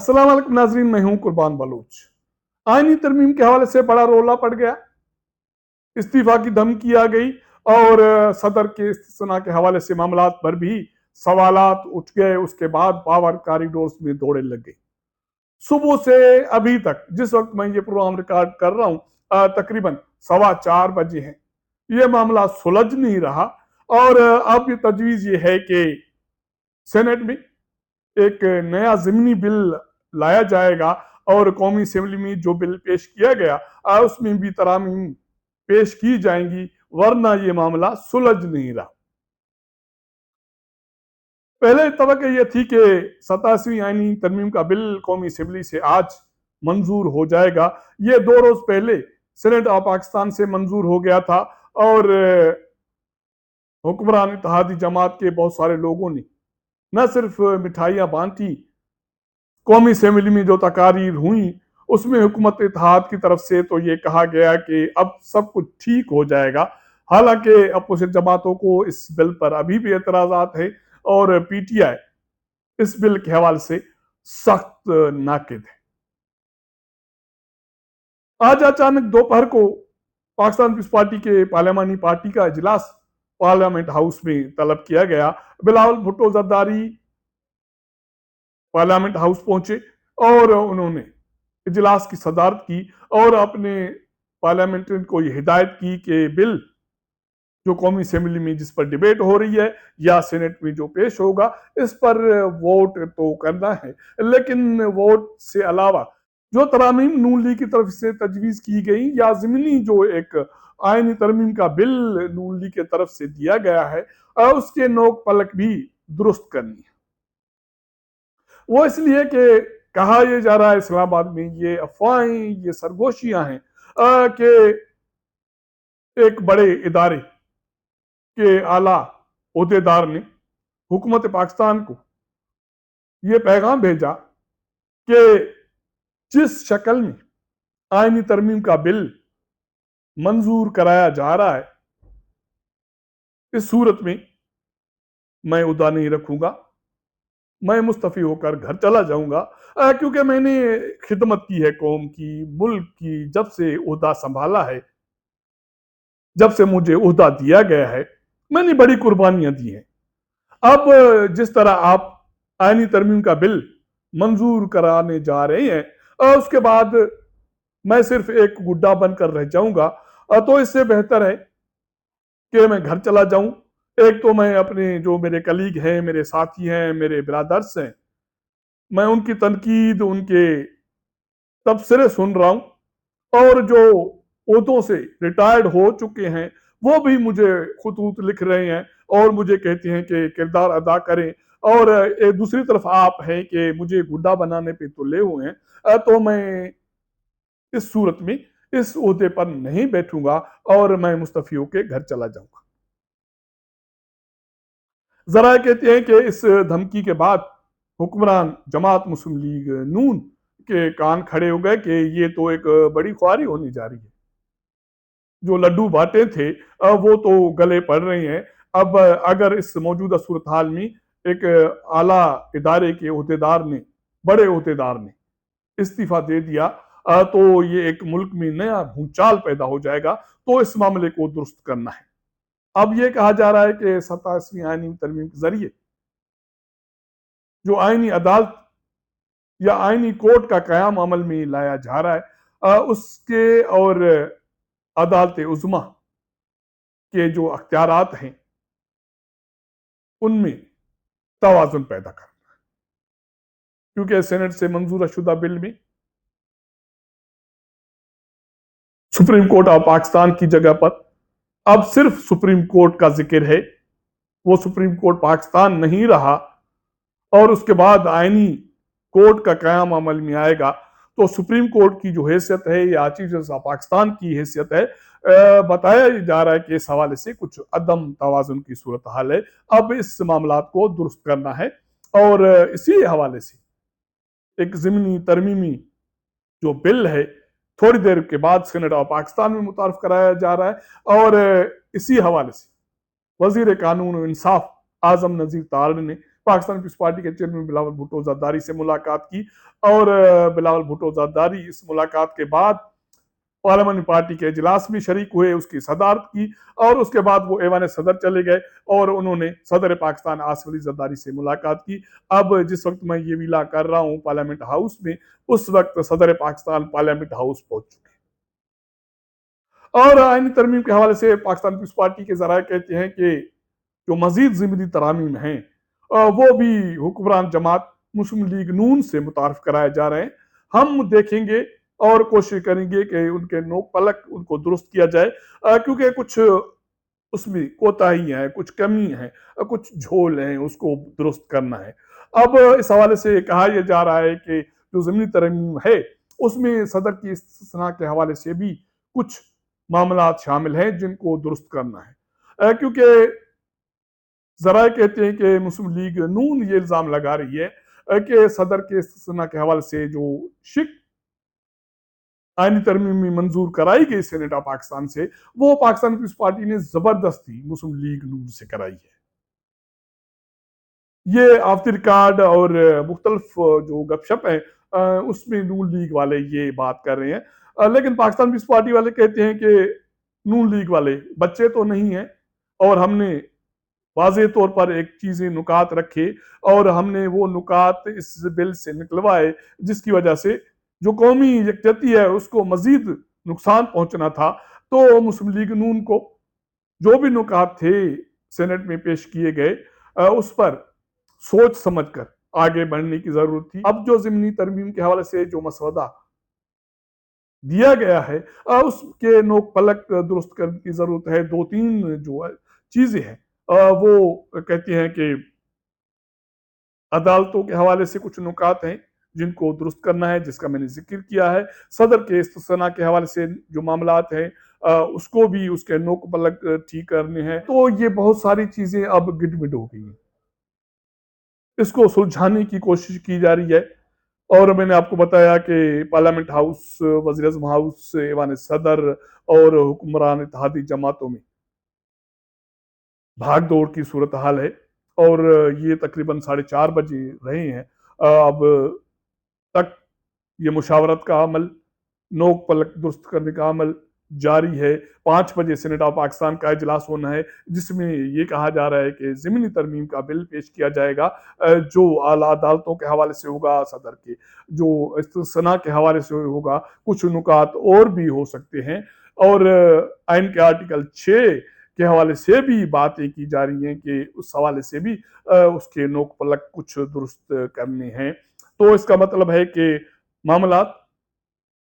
अस्सलाम वालेकुम नाजरीन, मैं हूं कुर्बान बलूच। आईनी तरमीम के हवाले से बड़ा रोला पड़ गया, इस्तीफा की धमकी आ गई और सदर के इस्तीफा के हवाले से मामलात पर भी सवालात उठ गए। उसके बाद पावर कॉरिडोर्स में दौड़े लग गई। सुबह से अभी तक जिस वक्त मैं ये प्रोग्राम रिकॉर्ड कर रहा हूं तकरीबन 4:15 बजे हैं, ये मामला सुलझ नहीं रहा। और अब ये तजवीज ये है कि सेनेट में एक नया ज़मीनी बिल लाया जाएगा और कौमी असेंबली में जो बिल पेश किया गया उसमें भी तरामीम पेश की जाएंगी, वरना ये मामला सुलझ नहीं रहा। पहले तवक्को ये थी कि 87वीं आईनी तरमीम का बिल कौमी असेंबली से आज मंजूर हो जाएगा। ये 2 रोज पहले सेनेट ऑफ पाकिस्तान से मंजूर हो गया था और हुक्मरान इत्तेहादी जमात के बहुत सारे लोगों ने न सिर्फ मिठाइयाँ बांटी, कौमी असेंबली में जो तकारीर हुई उसमें हुकूमत इत्तेहाद की तरफ से तो ये कहा गया कि अब सब कुछ ठीक हो जाएगा। हालांकि अपोजिट जमातों को इस बिल पर अभी भी एतराज़ात है और पीटीआई इस बिल के हवाले से सख्त नाकिद है। आज अचानक दोपहर को पाकिस्तान पीपल्स पार्टी के पार्लियामानी पार्टी का इजलास पार्लियामेंट हाउस में तलब किया गया। बिलावल भुट्टो जरदारी पार्लियामेंट हाउस पहुंचे और उन्होंने इजलास की सदारत की और अपने पार्लियामेंट्रियन को यह हिदायत की कि बिल जो कौमी असेंबली में जिस पर डिबेट हो रही है या सेनेट में जो पेश होगा इस पर वोट तो करना है, लेकिन वोट से अलावा जो तरामीम नून लीग की तरफ से तजवीज की गई या ज़मीनी जो एक आईनी तरमीम का बिल नून लीग की तरफ से दिया गया है उसके नोक पलक भी दुरुस्त करनी है। वो इसलिए कि कहा यह जा रहा है इस्लामाबाद में ये अफवाहें, ये सरगोशियां हैं कि एक बड़े इदारे के आला ओहदेदार ने हुकूमत पाकिस्तान को ये पैगाम भेजा कि जिस शक्ल में आईनी तरमीम का बिल मंजूर कराया जा रहा है, इस सूरत में मैं उदा नहीं रखूंगा, मैं मुस्तफी होकर घर चला जाऊंगा क्योंकि मैंने खिदमत की है कौम की, मुल्क की। जब से ओहदा संभाला है, जब से मुझे ओहदा दिया गया है, मैंने बड़ी कुर्बानियां दी हैं। अब जिस तरह आप आईनी तरमीम का बिल मंजूर कराने जा रहे हैं और उसके बाद मैं सिर्फ एक गुड्डा बनकर रह जाऊंगा, तो इससे बेहतर है कि मैं घर चला जाऊं। एक तो मैं अपने जो मेरे कलीग हैं, मेरे साथी हैं, मेरे ब्रदर्स हैं, मैं उनकी तनकीद, उनके तबसरे सुन रहा हूं और जो ओहदों से रिटायर्ड हो चुके हैं वो भी मुझे खुतूत लिख रहे हैं और मुझे कहते हैं कि किरदार अदा करें। और एक दूसरी तरफ आप हैं कि मुझे गुड्डा बनाने पे तुले हुए हैं, तो मैं इस सूरत में इस ओहदे पर नहीं बैठूंगा और मैं मुस्तफी होकर घर चला जाऊंगा। जरा कहते हैं कि इस धमकी के बाद हुक्मरान जमात मुस्लिम लीग नून के कान खड़े हो गए कि ये तो एक बड़ी ख्वारी होने जा रही है। जो लड्डू बांटे थे वो तो गले पड़ रहे हैं। अब अगर इस मौजूदा सूरत हाल में एक आला इदारे के ओहदेदार ने, बड़े ओहदेदार ने इस्तीफा दे दिया तो ये एक मुल्क में नया भूचाल पैदा हो जाएगा। तो इस मामले को दुरुस्त करना है। अब ये कहा जा रहा है कि 87वीं आईनी तरमीम के जरिए जो आईनी अदालत या आईनी कोर्ट का कयाम अमल में लाया जा रहा है उसके और अदालत उज़्मा के जो अख्तियारात हैं उनमें तवाज़ुन पैदा करना, क्योंकि सेनेट से मंजूर शुदा बिल में सुप्रीम कोर्ट ऑफ पाकिस्तान की जगह पर अब सिर्फ सुप्रीम कोर्ट का जिक्र है। वो सुप्रीम कोर्ट पाकिस्तान नहीं रहा और उसके बाद आईनी कोर्ट का कयाम अमल में आएगा तो सुप्रीम कोर्ट की जो हैसियत है या चीफ जस्टिस ऑफ पाकिस्तान की हैसियत है, बताया जा रहा है कि इस हवाले से कुछ अदम तवाजुन की सूरत हाल है। अब इस मामलात को दुरुस्त करना है और इसी हवाले से एक ज़मीनी तरमीमी जो बिल है थोड़ी देर के बाद सेनेट ऑफ पाकिस्तान में मुतारफ कराया जा रहा है। और इसी हवाले से वजीर कानून और इंसाफ आजम नजीर तारड़ ने पाकिस्तान पीपल्स पार्टी के चेयरमैन बिलावल भुट्टो जरदारी से मुलाकात की और बिलावल भुट्टो जरदारी इस मुलाकात के बाद पार्लियामेंट्री पार्टी के इजलास में शरीक हुए, उसकी सदारत की और उसके बाद वो ऐवान सदर चले गए और उन्होंने सदर पाकिस्तान आसिफ अली जरदारी से मुलाकात की। अब जिस वक्त मैं ये विला कर रहा हूँ पार्लियामेंट हाउस में, उस वक्त सदर पाकिस्तान पार्लियामेंट हाउस पहुंच चुके और आईनी तरमीम के हवाले से पाकिस्तान पीपल्स पार्टी के जराये कहते हैं कि जो मजीद ज़िमनी तरामीम हैं वो भी हुक्मरान जमात मुस्लिम लीग नून से मुतारफ कराए जा रहे हैं। हम देखेंगे और कोशिश करेंगे कि उनके नोक पलक उनको दुरुस्त किया जाए, क्योंकि कुछ उसमें कोताही है, कुछ कमी है, कुछ झोल है, उसको दुरुस्त करना है। अब इस हवाले से कहा यह जा रहा है कि जो ज़मीनी तरमीम है उसमें सदर की इस्तिस्ना के हवाले से भी कुछ मामला शामिल हैं जिनको दुरुस्त करना है, क्योंकि जराए कहते हैं कि मुस्लिम लीग नून ये इल्जाम लगा रही है कि सदर के इस्तिस्ना के हवाले से जो शिक आईनी तरमीम में मंजूर कराई गई सेनेट ऑफ पाकिस्तान से, वो पाकिस्तान पीपल्स पार्टी ने जबरदस्ती मुस्लिम लीग नून से कराई है। ये ऑफ द रिकॉर्ड और मुख्तलिफ जो गपशप है उसमें नून लीग वाले ये बात कर रहे हैं, लेकिन पाकिस्तान पीपल्स पार्टी वाले कहते हैं कि नून लीग वाले बच्चे तो नहीं हैं और हमने वाज़ेह तौर पर एक चीज़ें नुकात रखे और हमने वो नुकात इस बिल से निकलवाए जिसकी वजह से जो कौमी यकजहती है उसको मजीद नुकसान पहुंचना था। तो मुस्लिम लीग नून को जो भी नुकात थे सेनेट में पेश किए गए उस पर सोच समझकर आगे बढ़ने की जरूरत थी। अब जो ज़िमनी तरमीम के हवाले से जो मसवदा दिया गया है उसके नोक पलक दुरुस्त करने की जरूरत है। दो तीन जो चीजें हैं वो कहती हैं कि अदालतों के हवाले से कुछ नुकात हैं जिनको दुरुस्त करना है, जिसका मैंने जिक्र किया है। सदर के इस्तिस्ना के हवाले से जो मामलात हैं उसको भी उसके नोक पलक ठीक करने हैं। तो ये बहुत सारी चीजें अब गिटमिट हो गई हैं, इसको सुलझाने की कोशिश की जा रही है। और मैंने आपको बताया कि पार्लियामेंट हाउस, वज़ीर आज़म हाउस, ऐवान सदर और हुक्मरान इत्तेहादी जमातों में भाग दौड़ की सूरत हाल है और ये तकरीबन 4:30 बजे रहे हैं। अब तक ये मुशावरत का अमल, नोक पलक दुरुस्त करने का अमल जारी है। 5 बजे सेनेट ऑफ पाकिस्तान का इजलास होना है जिसमें ये कहा जा रहा है कि ज़िमनी तरमीम का बिल पेश किया जाएगा, जो आला अदालतों के हवाले से होगा, सदर के जो इस्तिस्ना के हवाले से होगा, कुछ नुकात और भी हो सकते हैं। और आइन के आर्टिकल 6 के हवाले से भी बातें की जा रही हैं कि उस हवाले से भी उसके नोक पलक कुछ दुरुस्त करने हैं। तो इसका मतलब है कि मामला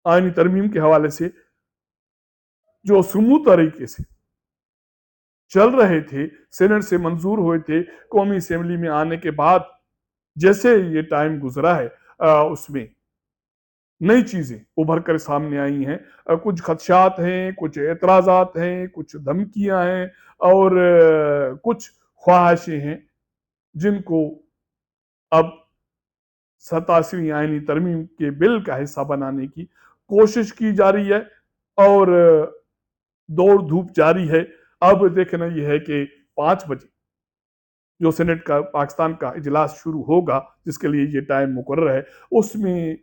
आईनी तरमीम के हवाले से जो स्मूथ तरीके से चल रहे थे, सेनेट से मंजूर हुए थे, कौमी असेंबली में आने के बाद जैसे ये टाइम गुजरा है उसमें नई चीजें उभर कर सामने आई हैं। कुछ खदशात हैं, कुछ एतराजात हैं, कुछ धमकियां हैं और कुछ ख्वाहिशें हैं जिनको अब 87वीं आईनी तरमीम के बिल का हिस्सा बनाने की कोशिश की जा रही है और दौड़ धूप जारी है। अब देखना यह है कि 5 बजे जो सेनेट का पाकिस्तान का इजलास शुरू होगा जिसके लिए ये टाइम मुकर्रर है, उसमें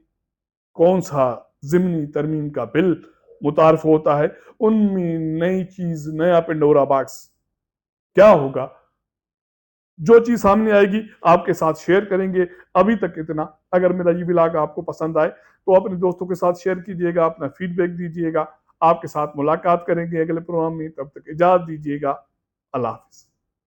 कौन सा ज़िमनी तरमीम का बिल मुतारफ होता है, उनमें नई चीज, नया पेंडोरा बॉक्स क्या होगा, जो चीज सामने आएगी आपके साथ शेयर करेंगे। अभी तक इतना। अगर मेरा ये व्लॉग आपको पसंद आए तो अपने दोस्तों के साथ शेयर कीजिएगा, अपना फीडबैक दीजिएगा। आपके साथ मुलाकात करेंगे अगले प्रोग्राम में, तब तक इजाजत दीजिएगा। अल्लाह हाफिज।